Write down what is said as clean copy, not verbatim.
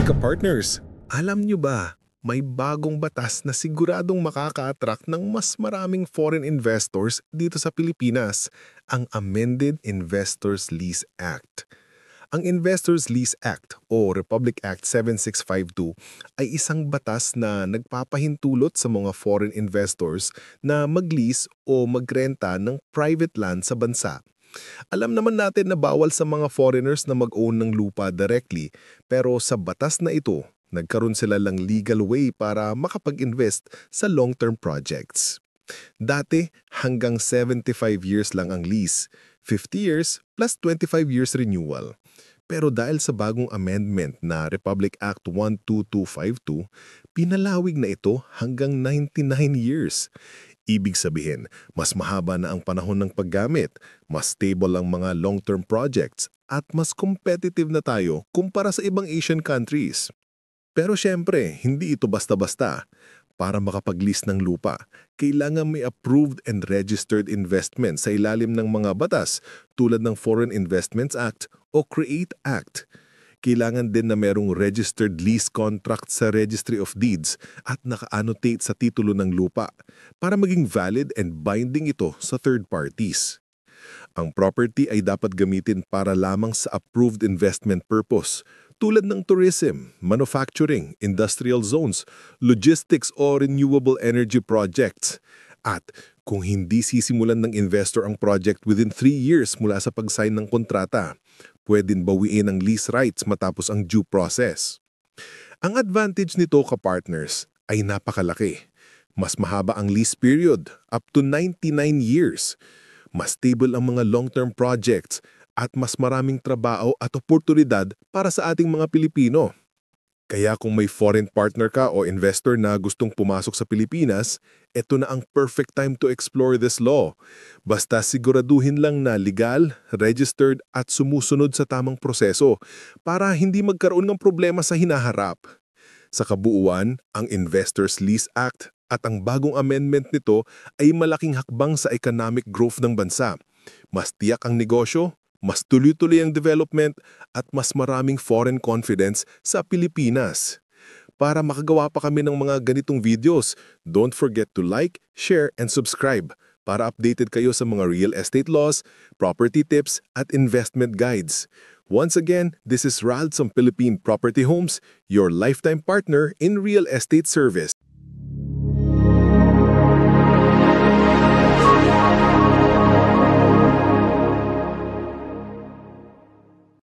Ka-partners, alam nyo ba, may bagong batas na siguradong makaka-attract ng mas maraming foreign investors dito sa Pilipinas, ang Amended Investors Lease Act. Ang Investors Lease Act o Republic Act 7652 ay isang batas na nagpapahintulot sa mga foreign investors na mag-lease o magrenta ng private land sa bansa. Alam naman natin na bawal sa mga foreigners na mag-own ng lupa directly, pero sa batas na ito, nagkaroon sila lang legal way para makapag-invest sa long-term projects. Dati, hanggang 75 years lang ang lease, 50 years plus 25 years renewal. Pero dahil sa bagong amendment na Republic Act 12252, pinalawig na ito hanggang 99 years. Ibig sabihin, mas mahaba na ang panahon ng paggamit, mas stable ang mga long-term projects, at mas competitive na tayo kumpara sa ibang Asian countries. Pero syempre, hindi ito basta-basta. Para makapag-lease ng lupa, kailangan may approved and registered investment sa ilalim ng mga batas tulad ng Foreign Investments Act o CREATE Act. Kailangan din na merong registered lease contract sa Registry of Deeds at naka-annotate sa titulo ng lupa para maging valid and binding ito sa third parties. Ang property ay dapat gamitin para lamang sa approved investment purpose tulad ng tourism, manufacturing, industrial zones, logistics o renewable energy projects. At kung hindi sisimulan ng investor ang project within 3 years mula sa pag-sign ng kontrata, pwedeng bawiin ang lease rights matapos ang due process. Ang advantage nito, ka-partners, ay napakalaki. Mas mahaba ang lease period, up to 99 years. Mas stable ang mga long-term projects at mas maraming trabaho at oportunidad para sa ating mga Pilipino. Kaya kung may foreign partner ka o investor na gustong pumasok sa Pilipinas, ito na ang perfect time to explore this law. Basta siguraduhin lang na legal, registered at sumusunod sa tamang proseso para hindi magkaroon ng problema sa hinaharap. Sa kabuuan, ang Investors Lease Act at ang bagong amendment nito ay malaking hakbang sa economic growth ng bansa. Mas tiyak ang negosyo, mas tuloy-tuloy ang development at mas maraming foreign confidence sa Pilipinas. Para makagawa pa kami ng mga ganitong videos, don't forget to like, share, and subscribe para updated kayo sa mga real estate laws, property tips, at investment guides. Once again, this is Rald from Philippine Property Homes, your lifetime partner in real estate service.